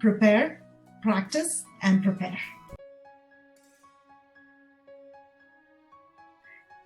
prepare, practice, and prepare.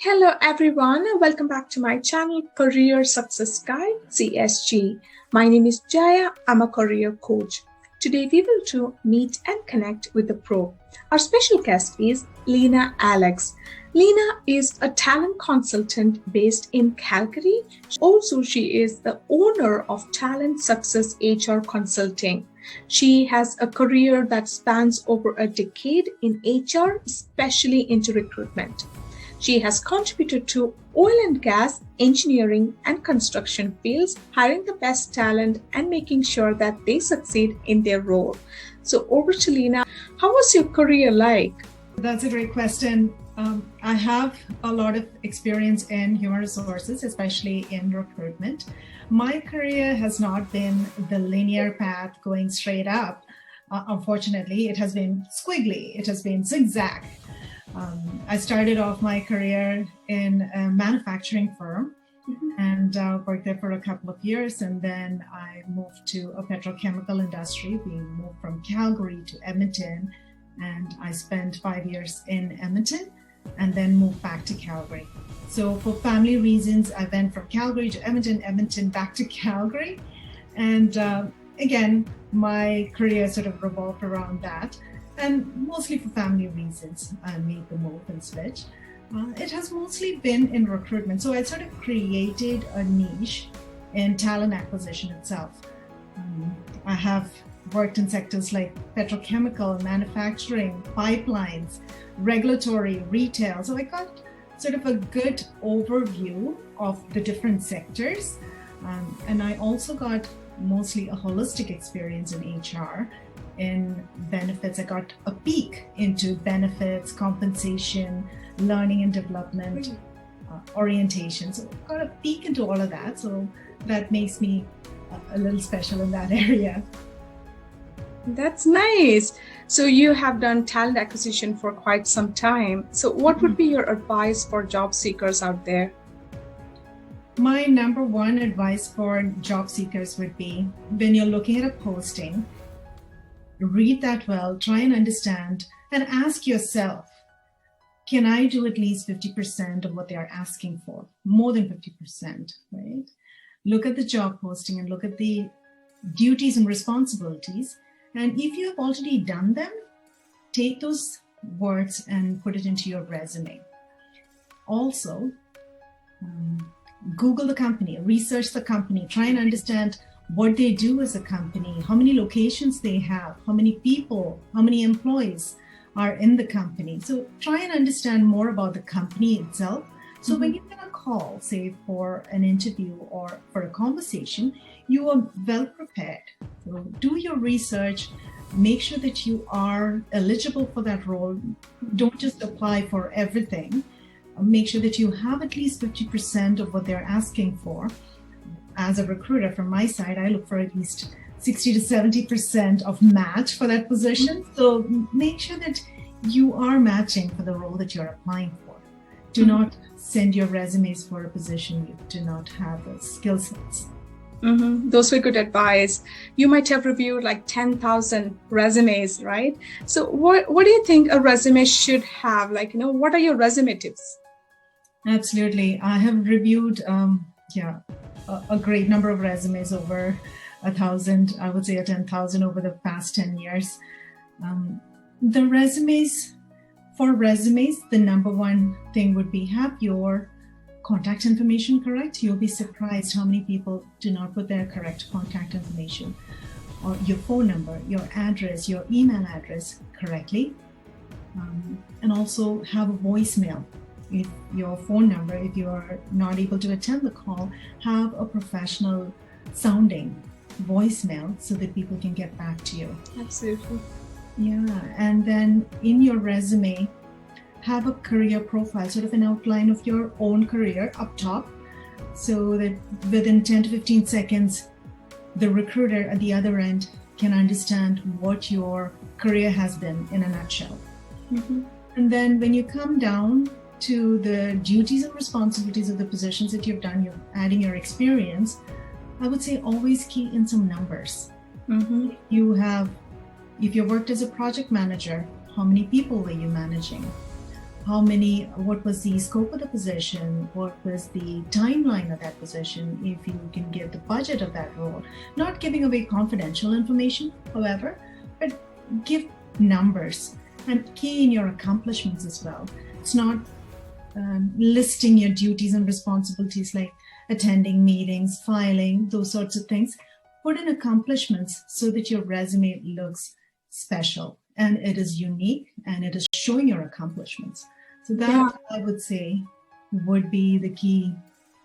Hello everyone, welcome back to my channel Career Success Guide CSG. My name is Jaya, I'm a career coach. Today we will meet and connect with the pro. Our special guest is Leena Alex. Leena is a talent consultant based in Calgary. Also, she is the owner of Talent Success HR Consulting. She has a career that spans over a decade in HR, especially into recruitment. She has contributed to oil and gas, engineering, and construction fields, hiring the best talent and making sure that they succeed in their role. So over to Leena. How was your career like? That's a great question. I have a lot of experience in human resources, especially in recruitment. My career has not been the linear path going straight up. Unfortunately, it has been squiggly. It has been zigzag. I started off my career in a manufacturing firm and worked there for a couple of years. And then I moved to a petrochemical industry. We moved from Calgary to Edmonton, and I spent 5 years in Edmonton and then moved back to Calgary. So for family reasons, I went from Calgary to Edmonton, Edmonton back to Calgary. And again, my career sort of revolved around that. And mostly for family reasons, I made the move and switch. It has mostly been in recruitment. So I sort of created a niche in talent acquisition itself. I have worked in sectors like petrochemical, manufacturing, pipelines, regulatory, retail. So I got sort of a good overview of the different sectors. And I also got mostly a holistic experience in HR. In benefits, I got a peek into benefits, compensation, learning and development, orientation. So I got a peek into all of that. So that makes me a little special in that area. That's nice. So you have done talent acquisition for quite some time. So what would be your advice for job seekers out there? My number one advice for job seekers would be, when you're looking at a posting, read that well, try and understand, and ask yourself, can I do at least 50% of what they are asking for? More than 50%, right? Look at the job posting and look at the duties and responsibilities. And if you have already done them, take those words and put it into your resume. Also, Google the company, research the company, try and understand what they do as a company, how many locations they have, how many people, how many employees are in the company. So try and understand more about the company itself. So when you get a call, say for an interview or for a conversation, you are well prepared. So do your research, make sure that you are eligible for that role. Don't just apply for everything. Make sure that you have at least 50% of what they're asking for. As a recruiter, from my side, I look for at least 60 to 70% of match for that position. So make sure that you are matching for the role that you're applying for. Do not send your resumes for a position you do not have the skill sets. Those were good advice. You might have reviewed like 10,000 resumes, right? So what do you think a resume should have? Like, what are your resume tips? Absolutely. I have reviewed, a great number of resumes, over 1,000, I would say 10,000 over the past 10 years. The resumes, the number one thing would be have your contact information correct. You'll be surprised how many people do not put their correct contact information, or your phone number, your address, your email address correctly. And also have a voicemail. If your phone number, if you are not able to attend the call, have a professional sounding voicemail so that people can get back to you. Absolutely. Yeah, and then in your resume, have a career profile, sort of an outline of your own career up top, so that within 10 to 15 seconds, the recruiter at the other end can understand what your career has been in a nutshell. And then when you come down to the duties and responsibilities of the positions that you've done, you're adding your experience, I would say always key in some numbers. You have If you worked as a project manager, how many people were you managing? What was the scope of the position? What was the timeline of that position? If you can give the budget of that role, not giving away confidential information, however, but give numbers and key in your accomplishments as well. It's not listing your duties and responsibilities like attending meetings, filing, those sorts of things. Put in accomplishments so that your resume looks special and it is unique and it is showing your accomplishments. So that, I would say, would be the key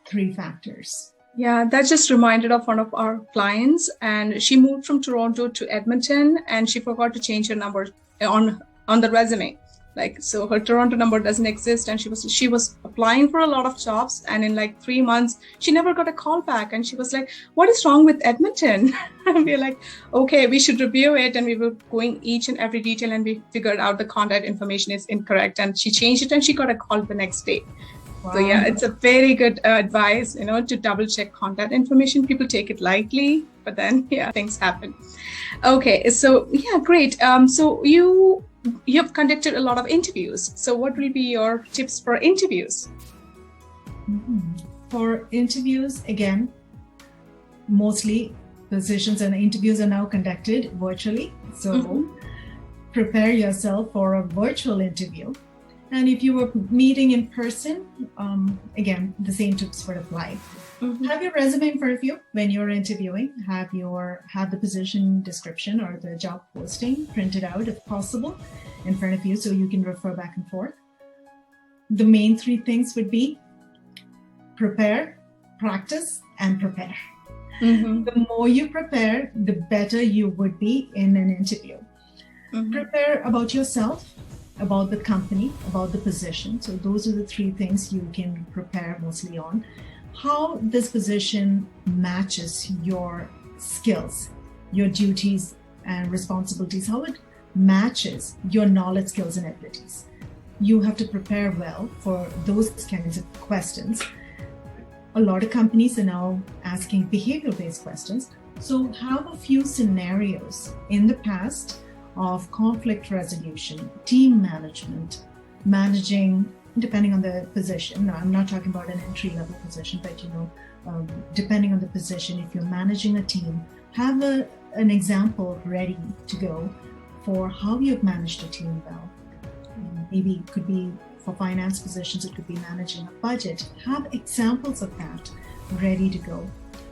3 factors. Yeah, that just reminded of one of our clients, and she moved from Toronto to Edmonton, and she forgot to change her number on the resume. Like, so her Toronto number doesn't exist, and she was applying for a lot of jobs, and in like 3 months she never got a call back, and she was like, what is wrong with Edmonton? And we're like, okay, we should review it. And we were going each and every detail, and we figured out the contact information is incorrect, and she changed it, and she got a call the next day. Wow. So yeah, it's a very good advice, to double check contact information. People take it lightly, but then things happen. Okay, so great. So you've conducted a lot of interviews. So what will be your tips for interviews? For interviews, again, mostly positions and interviews are now conducted virtually. So prepare yourself for a virtual interview. And if you were meeting in person, again, the same tips would apply. Have your resume in front of you when you're interviewing. Have the position description or the job posting printed out, if possible, in front of you so you can refer back and forth. The main 3 things would be prepare, practice, and prepare. The more you prepare, the better you would be in an interview. Prepare about yourself, about the company, about the position. So those are the 3 things you can prepare mostly on. How this position matches your skills, your duties and responsibilities, how it matches your knowledge, skills, and abilities. You have to prepare well for those kinds of questions. A lot of companies are now asking behavioral-based questions. So have a few scenarios in the past of conflict resolution, team management, managing, depending on the position. Now, I'm not talking about an entry-level position, but depending on the position, if you're managing a team, have an example ready to go for how you've managed a team well. Maybe it could be for finance positions, it could be managing a budget. Have examples of that ready to go.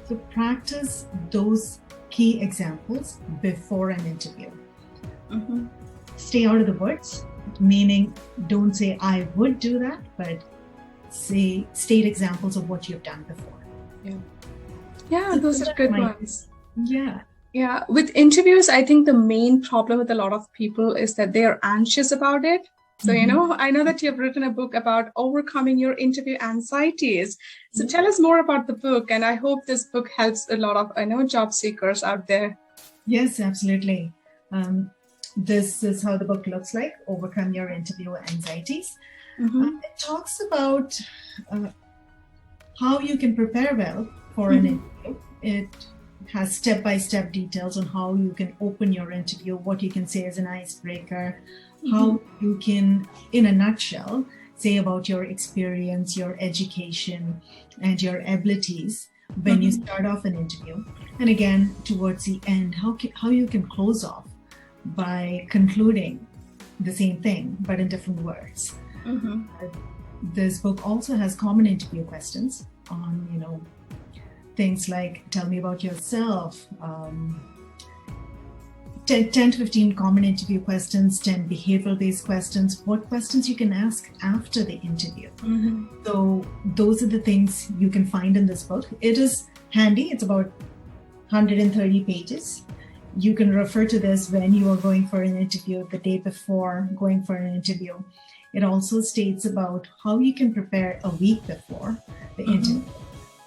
So practice those key examples before an interview. Stay out of the words, meaning don't say I would do that, but state examples of what you've done before. So those are good ones. Yeah. With interviews, I think the main problem with a lot of people is that they are anxious about it. So, I know that you've written a book about overcoming your interview anxieties. So tell us more about the book, and I hope this book helps a lot of, job seekers out there. Yes, absolutely. This is how the book looks like, Overcome Your Interview Anxieties. It talks about how you can prepare well for an interview. It has step-by-step details on how you can open your interview, what you can say as an icebreaker, how you can, in a nutshell, say about your experience, your education, and your abilities when you start off an interview. And again, towards the end, how you can close off by concluding the same thing, but in different words. This book also has common interview questions on, things like, tell me about yourself, 10 to 15 common interview questions, 10 behavioral-based questions, what questions you can ask after the interview. So those are the things you can find in this book. It is handy. It's about 130 pages. You can refer to this when you are going for an interview, the day before going for an interview. It also states about how you can prepare a week before the interview,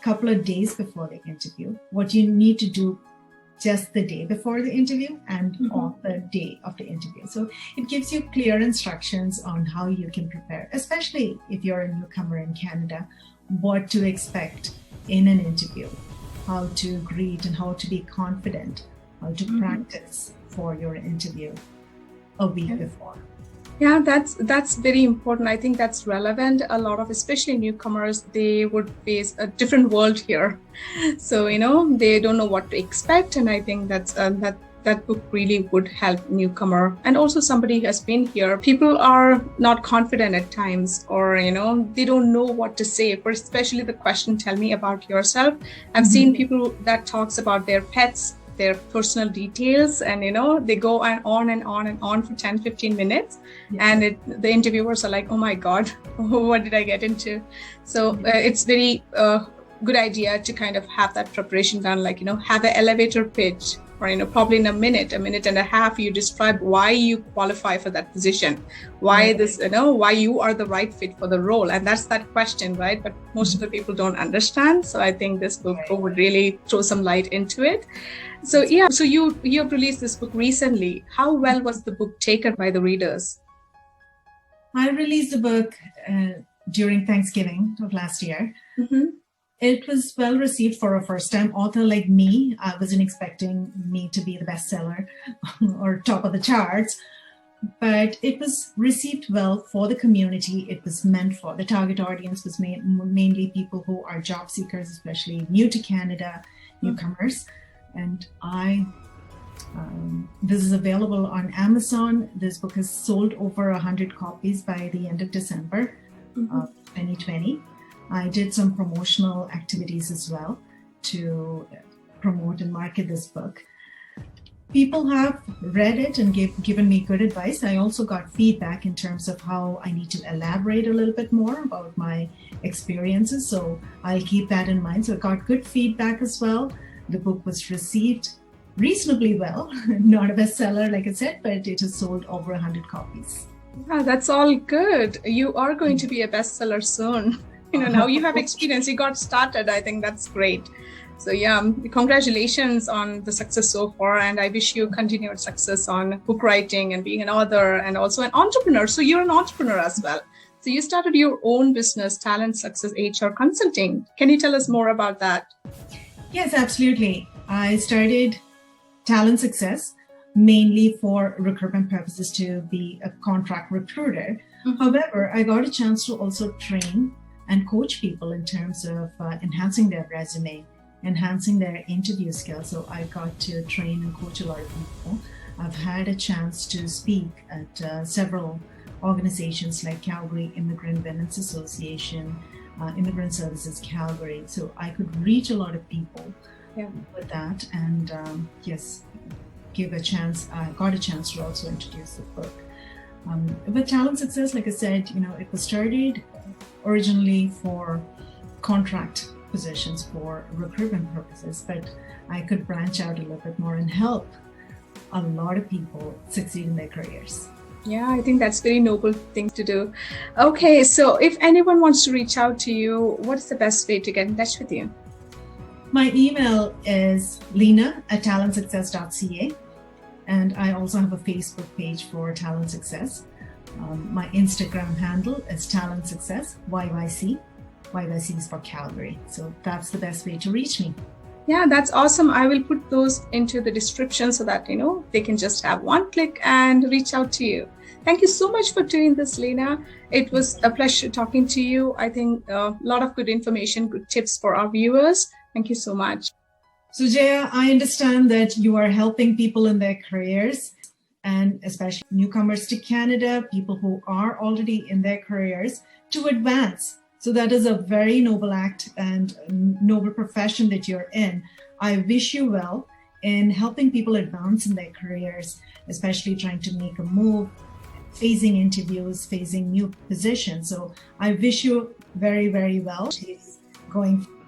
a couple of days before the interview, what you need to do just the day before the interview and on the day of the interview. So it gives you clear instructions on how you can prepare, especially if you're a newcomer in Canada, what to expect in an interview, how to greet and how to be confident, how to practice for your interview a week before. Yeah, that's very important. I think that's relevant. A lot of, especially newcomers, they would face a different world here. So, they don't know what to expect. And I think that book really would help newcomer. And also somebody who has been here. People are not confident at times, or, they don't know what to say. For especially the question, tell me about yourself. I've seen people that talks about their pets, their personal details, and they go on and on and on for 10-15 minutes. And the interviewers are like, oh my god, what did I get into? So it's very good idea to kind of have that preparation done, like have an elevator pitch, or probably in a minute and a half, you describe why you qualify for that position, why why you are the right fit for the role. And that's that question, right? But most of the people don't understand. So I think this book would really throw some light into it. So so you have released this book recently. How well was the book taken by the readers? I released the book during Thanksgiving of last year. It was well received for a first-time author like me. I wasn't expecting me to be the bestseller or top of the charts, but it was received well for the community. It was meant for the target audience was mainly people who are job seekers, especially new to Canada, newcomers. And this is available on Amazon. This book has sold over 100 copies by the end of December of 2020. I did some promotional activities as well to promote and market this book. People have read it and given me good advice. I also got feedback in terms of how I need to elaborate a little bit more about my experiences. So I'll keep that in mind. So I got good feedback as well. The book was received reasonably well, not a bestseller, like I said, but it has sold over 100 copies. Yeah, that's all good. You are going to be a bestseller soon. Now you have experience, you got started. I think that's great. So congratulations on the success so far. And I wish you continued success on book writing and being an author and also an entrepreneur. So you're an entrepreneur as well. So you started your own business, Talent Success HR Consulting. Can you tell us more about that? Yes, absolutely. I started Talent Success mainly for recruitment purposes to be a contract recruiter. However, I got a chance to also train and coach people in terms of enhancing their resume, enhancing their interview skills. So I got to train and coach a lot of people. I've had a chance to speak at several organizations like Calgary Immigrant Women's Association, Immigrant Services Calgary. So I could reach a lot of people with that. And got a chance to also introduce the book. With Talent Success, like I said, it was started originally for contract positions for recruitment purposes, but I could branch out a little bit more and help a lot of people succeed in their careers. Yeah, I think that's a very noble thing to do. Okay, so if anyone wants to reach out to you, what is the best way to get in touch with you? My email is leena@talentsuccess.ca, and I also have a Facebook page for Talent Success. My Instagram handle is Talent Success YYC. YYC is for Calgary. So that's the best way to reach me. Yeah, that's awesome. I will put those into the description so that, they can just have one click and reach out to you. Thank you so much for doing this, Leena. It was a pleasure talking to you. I think a lot of good information, good tips for our viewers. Thank you so much. So Jaya, I understand that you are helping people in their careers, and especially newcomers to Canada, people who are already in their careers, to advance. So that is a very noble act and noble profession that you're in. I wish you well in helping people advance in their careers, especially trying to make a move, facing interviews, facing new positions. So I wish you very, very well going forward.